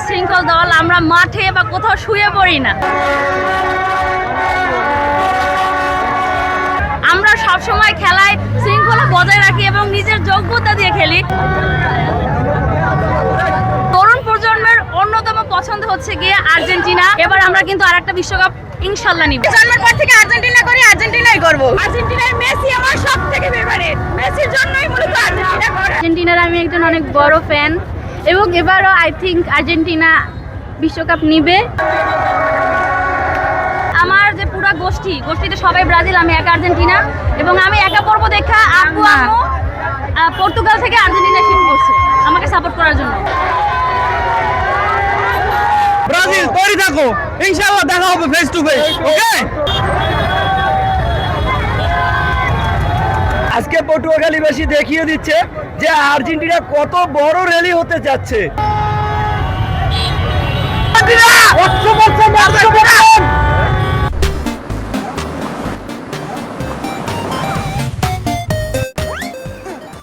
শৃঙ্খল দল, আমরা মাঠে বা কোথাও শুয়ে পড়ি না। আমরা সবসময় খেলায় শৃঙ্খলা বজায় রাখি এবং নিজের যোগ্যতা দিয়ে খেলি। তরুণ প্রজন্মের অন্যতম পছন্দ হচ্ছে গিয়ে আর্জেন্টিনা। এবার আমরা কিন্তু আরেকটা বিশ্বকাপ ইনশাল্লাহ নিব। জন্মের পর থেকে আর্জেন্টিনা করি, আর্জেন্টিনাই করব। আর্জেন্টিনার মেসি আমার সবথেকে ফেভারিট। মেসির জন্যই মূলত আর্জেন্টিনা করি। আর্জেন্টিনার আমি একজন অনেক বড় ফ্যান এবং এবারও আই থিঙ্ক আর্জেন্টিনা বিশ্বকাপ নিবে। আমার যে পুরো গোষ্ঠীতে সবাই ব্রাজিল, আমি একা আর্জেন্টিনা। এবং আমি একা পর্ব দেখা আব্বু আম্মু পর্তুগাল থেকে আর্জেন্টিনা শিফট করছে আমাকে সাপোর্ট করার জন্য। ব্রাজিল তৈরি থাকো, ইনশাআল্লাহ দেখা হবে ফেস টু ফেস। ওকে, আজকে পটুয়াখালীবাসী দেখিয়ে দিচ্ছে যে আর্জেন্টিনা কত বড় র্যালি হতে যাচ্ছে।